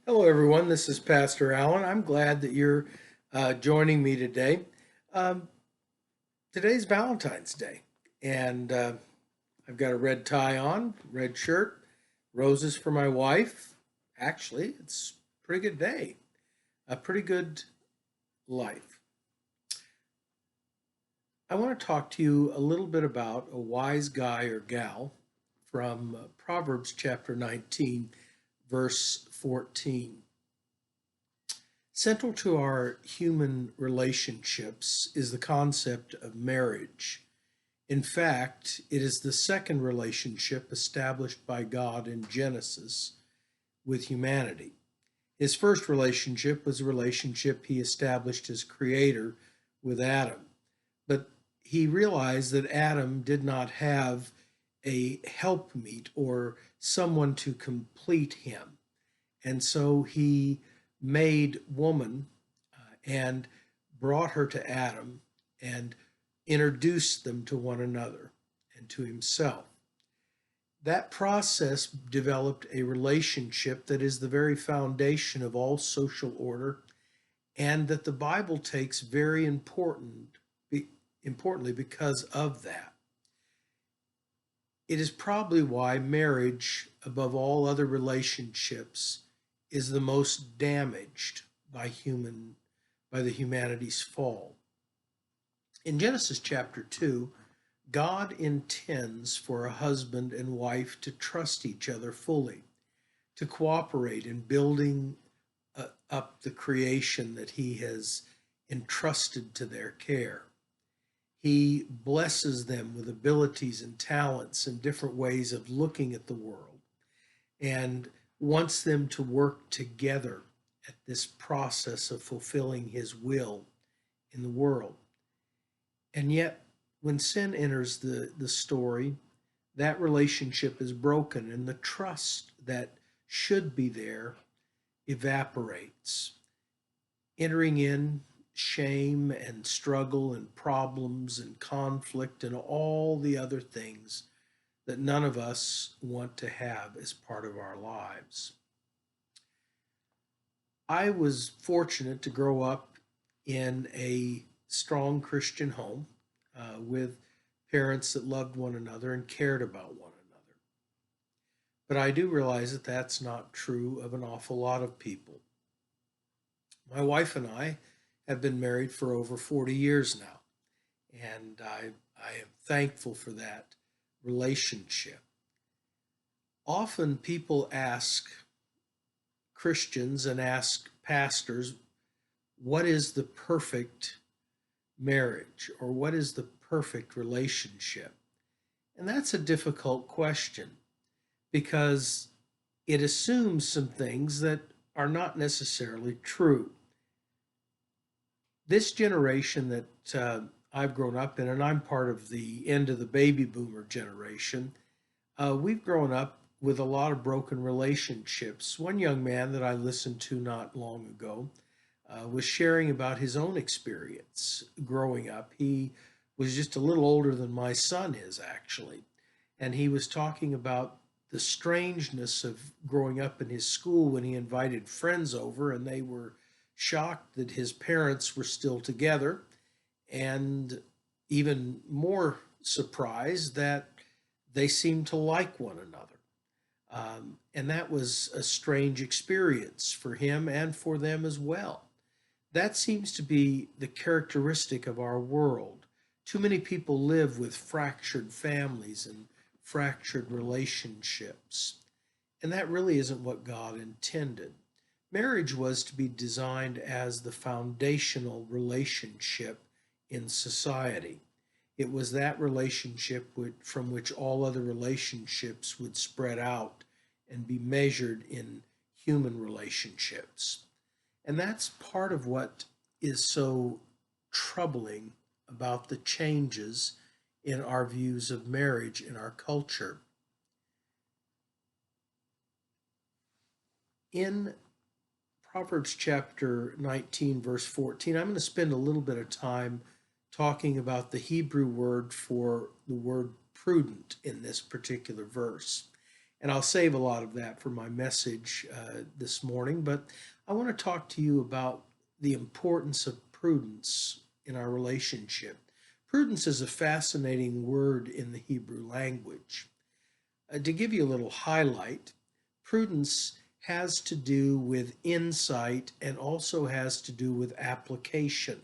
Hello, everyone. This is Pastor Allen. I'm glad that you're joining me today. Um, Today's Valentine's Day, and I've got a red tie on, red shirt, roses for my wife. Actually, it's a pretty good day, a pretty good life. I want to talk to you a little bit about a wise guy or gal from Proverbs chapter 19, verse 14. Central to our human relationships is the concept of marriage. In fact, it is the second relationship established by God in Genesis with humanity. His first relationship was a relationship he established as creator with Adam. But he realized that Adam did not have a helpmeet or someone to complete him. And so he made woman and brought her to Adam and introduced them to one another and to himself. That process developed a relationship that is the very foundation of all social order and that the Bible takes very importantly because of that. It is probably why marriage, above all other relationships, is the most damaged by the humanity's fall. In Genesis chapter 2, God intends for a husband and wife to trust each other fully, to cooperate in building up the creation that he has entrusted to their care. He blesses them with abilities and talents and different ways of looking at the world and wants them to work together at this process of fulfilling his will in the world. And yet, when sin enters the story, that relationship is broken and the trust that should be there evaporates, entering in shame and struggle and problems and conflict and all the other things that none of us want to have as part of our lives. I was fortunate to grow up in a strong Christian home with parents that loved one another and cared about one another. But I do realize that that's not true of an awful lot of people. My wife and I have been married for over 40 years now, and I am thankful for that relationship. Often people ask Christians and ask pastors, what is the perfect marriage or what is the perfect relationship? And that's a difficult question because it assumes some things that are not necessarily true. This generation that I've grown up in, and I'm part of the end of the baby boomer generation, we've grown up with a lot of broken relationships. One young man that I listened to not long ago was sharing about his own experience growing up. He was just a little older than my son is, actually. And he was talking about the strangeness of growing up in his school when he invited friends over and they were shocked that his parents were still together, and even more surprised that they seemed to like one another. And that was a strange experience for him and for them as well. That seems to be the characteristic of our world. Too many people live with fractured families and fractured relationships. And that really isn't what God intended. Marriage was to be designed as the foundational relationship in society. It was that relationship from which all other relationships would spread out and be measured in human relationships. And that's part of what is so troubling about the changes in our views of marriage in our culture. In Proverbs chapter 19, verse 14, I'm going to spend a little bit of time talking about the Hebrew word for the word prudent in this particular verse. And I'll save a lot of that for my message this morning, but I want to talk to you about the importance of prudence in our relationship. Prudence is a fascinating word in the Hebrew language. To give you a little highlight, prudence has to do with insight and also has to do with application.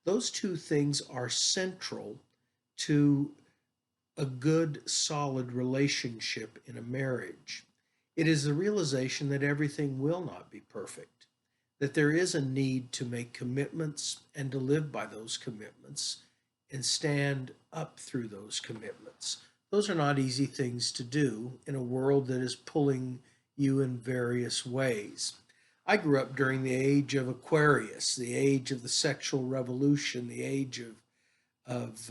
Those two things are central to a good, solid relationship in a marriage. It is the realization that everything will not be perfect, that there is a need to make commitments and to live by those commitments and stand up through those commitments. Those are not easy things to do in a world that is pulling you in various ways. I grew up during the age of Aquarius, the age of the sexual revolution, the age of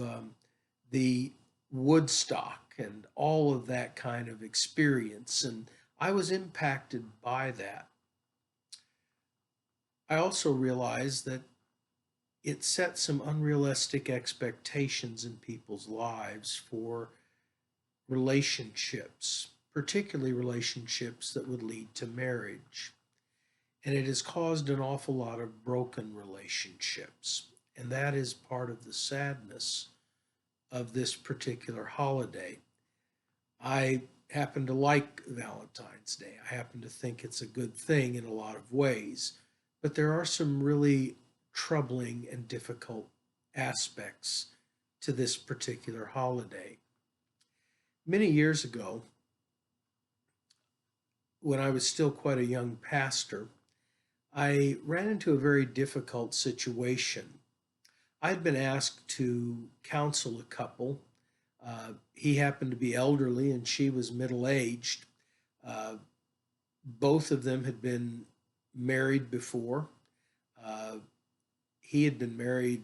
the Woodstock and all of that kind of experience. And I was impacted by that. I also realized that it set some unrealistic expectations in people's lives for relationships, particularly relationships that would lead to marriage. And it has caused an awful lot of broken relationships. And that is part of the sadness of this particular holiday. I happen to like Valentine's Day. I happen to think it's a good thing in a lot of ways, but there are some really troubling and difficult aspects to this particular holiday. Many years ago, when I was still quite a young pastor, I ran into a very difficult situation. I'd been asked to counsel a couple. He happened to be elderly and she was middle aged. Uh, Both of them had been married before. Uh, he had been married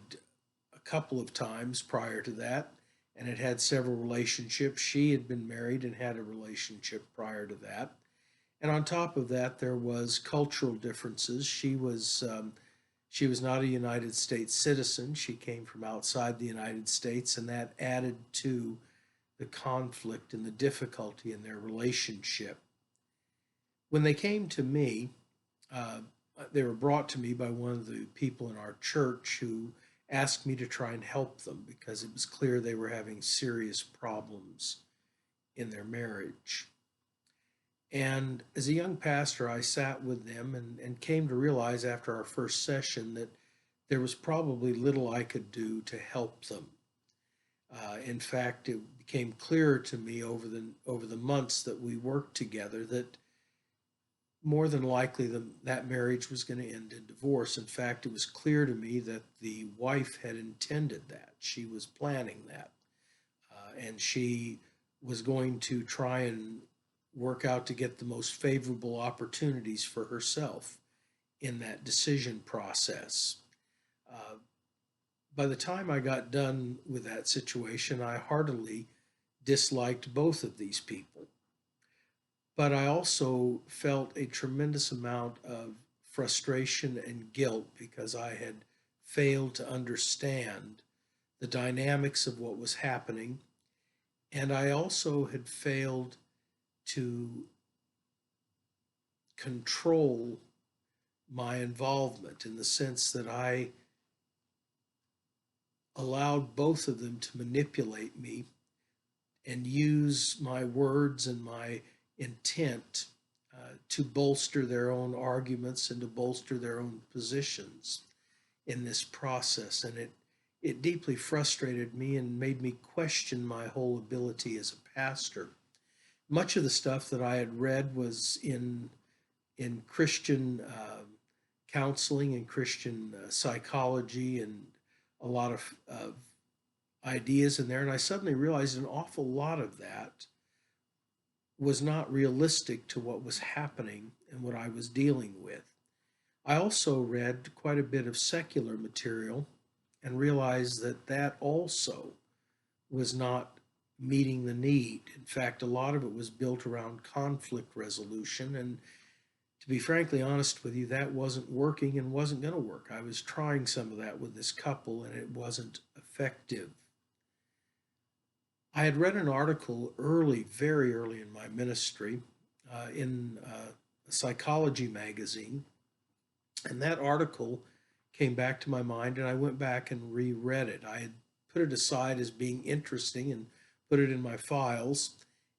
a couple of times prior to that and had had several relationships. She had been married and had a relationship prior to that. And on top of that, there was cultural differences. She was not a United States citizen. She came from outside the United States, and that added to the conflict and the difficulty in their relationship. When they came to me, uh, they were brought to me by one of the people in our church who asked me to try and help them because it was clear they were having serious problems in their marriage. And as a young pastor, I sat with them and came to realize after our first session that there was probably little I could do to help them. In fact, it became clearer to me over the months that we worked together that more than likely that marriage was going to end in divorce. In fact, it was clear to me that the wife had intended that. She was planning that. And she was going to try and work out to get the most favorable opportunities for herself in that decision process. Uh, by the time I got done with that situation, I heartily disliked both of these people. But I also felt a tremendous amount of frustration and guilt because I had failed to understand the dynamics of what was happening. And I also had failed to control my involvement in the sense that I allowed both of them to manipulate me and use my words and my intent to bolster their own arguments and to bolster their own positions in this process. And it deeply frustrated me and made me question my whole ability as a pastor. Much of the stuff that I had read was in Christian counseling and Christian psychology and a lot of ideas in there. And I suddenly realized an awful lot of that was not realistic to what was happening and what I was dealing with. I also read quite a bit of secular material and realized that that also was not meeting the need. In fact, a lot of it was built around conflict resolution. And to be frankly honest with you, that wasn't working and wasn't going to work. I was trying some of that with this couple and it wasn't effective. I had read an article early, very early in my ministry, in a psychology magazine, and that article came back to my mind, and I went back and reread it. I had put it aside as being interesting and put it in my files,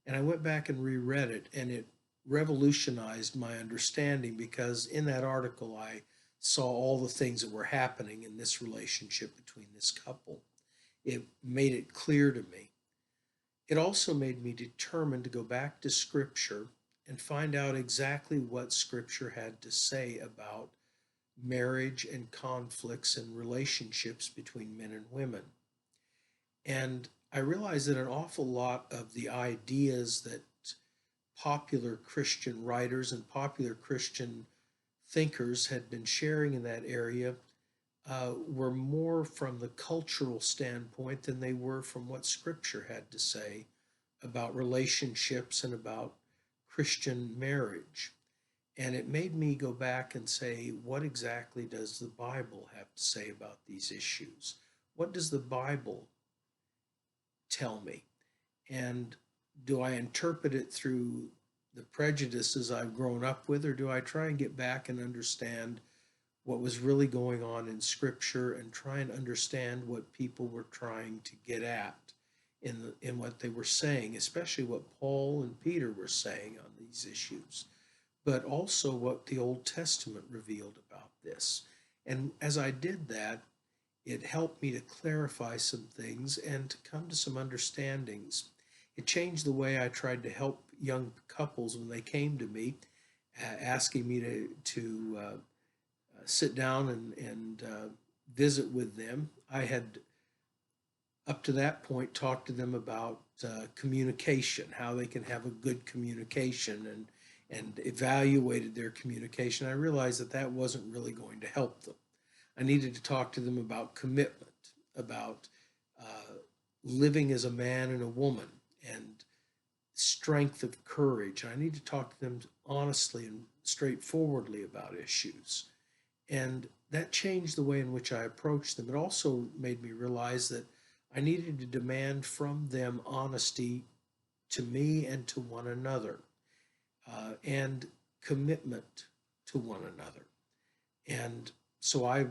and I went back and reread it, and it revolutionized my understanding because in that article I saw all the things that were happening in this relationship between this couple. It made it clear to me. It also made me determined to go back to Scripture and find out exactly what Scripture had to say about marriage and conflicts and relationships between men and women. And I realized that an awful lot of the ideas that popular Christian writers and popular Christian thinkers had been sharing in that area were more from the cultural standpoint than they were from what Scripture had to say about relationships and about Christian marriage. And it made me go back and say, what exactly does the Bible have to say about these issues? What does the Bible tell me? And do I interpret it through the prejudices I've grown up with, or do I try and get back and understand what was really going on in Scripture and try and understand what people were trying to get at in what they were saying, especially what Paul and Peter were saying on these issues, but also what the Old Testament revealed about this. And as I did that, it helped me to clarify some things and to come to some understandings. It changed the way I tried to help young couples when they came to me, asking me to sit down and visit with them. I had, up to that point, talked to them about communication, how they can have a good communication, and evaluated their communication. I realized that that wasn't really going to help them. I needed to talk to them about commitment, about uh, living as a man and a woman, and strength of courage. I need to talk to them honestly and straightforwardly about issues. And that changed the way in which I approached them. It also made me realize that I needed to demand from them honesty to me and to one another, and commitment to one another. And so I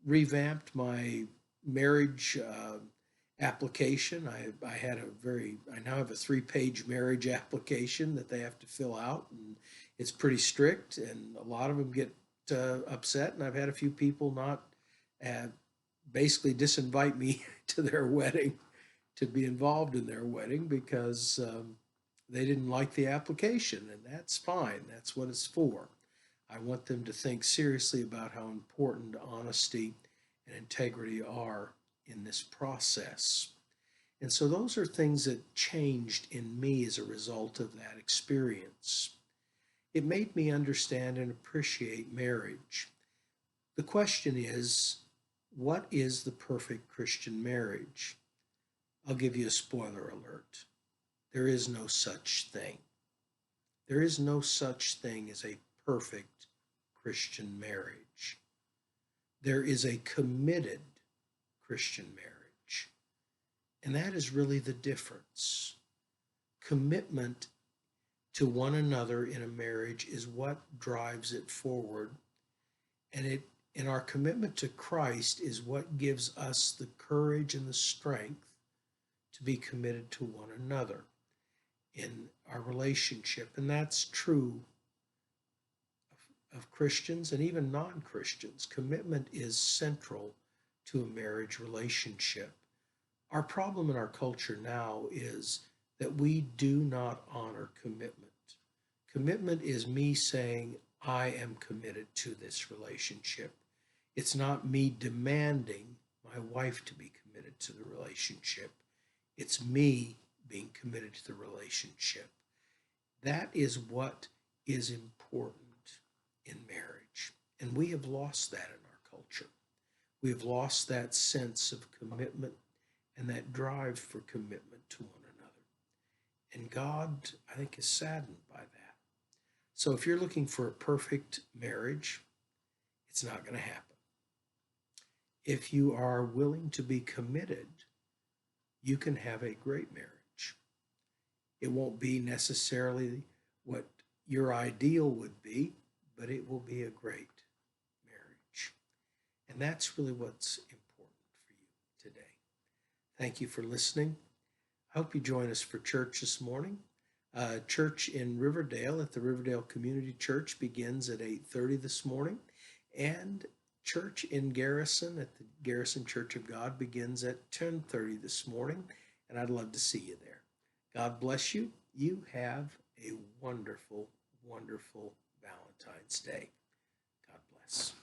revamped my marriage application. I now have a 3-page marriage application that they have to fill out, and it's pretty strict, and a lot of them get upset, and I've had a few people not uh, basically disinvite me to their wedding, to be involved in their wedding, because they didn't like the application, and that's fine. That's what it's for. I want them to think seriously about how important honesty and integrity are in this process. And so those are things that changed in me as a result of that experience. It made me understand and appreciate marriage. The question is, what is the perfect Christian marriage? I'll give you a spoiler alert. There is no such thing. There is no such thing as a perfect Christian marriage. There is a committed Christian marriage. And that is really the difference. Commitment to one another in a marriage is what drives it forward. And our commitment to Christ is what gives us the courage and the strength to be committed to one another in our relationship. And that's true of Christians and even non-Christians. Commitment is central to a marriage relationship. Our problem in our culture now is that we do not honor commitment. Commitment is me saying, I am committed to this relationship. It's not me demanding my wife to be committed to the relationship. It's me being committed to the relationship. That is what is important in marriage. And we have lost that in our culture. We have lost that sense of commitment and that drive for commitment to one another. And God, I think, is saddened by that. So if you're looking for a perfect marriage, it's not going to happen. If you are willing to be committed, you can have a great marriage. It won't be necessarily what your ideal would be, but it will be a great marriage. And that's really what's important for you today. Thank you for listening. I hope you join us for church this morning. Church in Riverdale at the Riverdale Community Church begins at 8:30 this morning, and church in Garrison at the Garrison Church of God begins at 10:30 this morning, and I'd love to see you there. God bless you. You have a wonderful, wonderful Valentine's Day. God bless.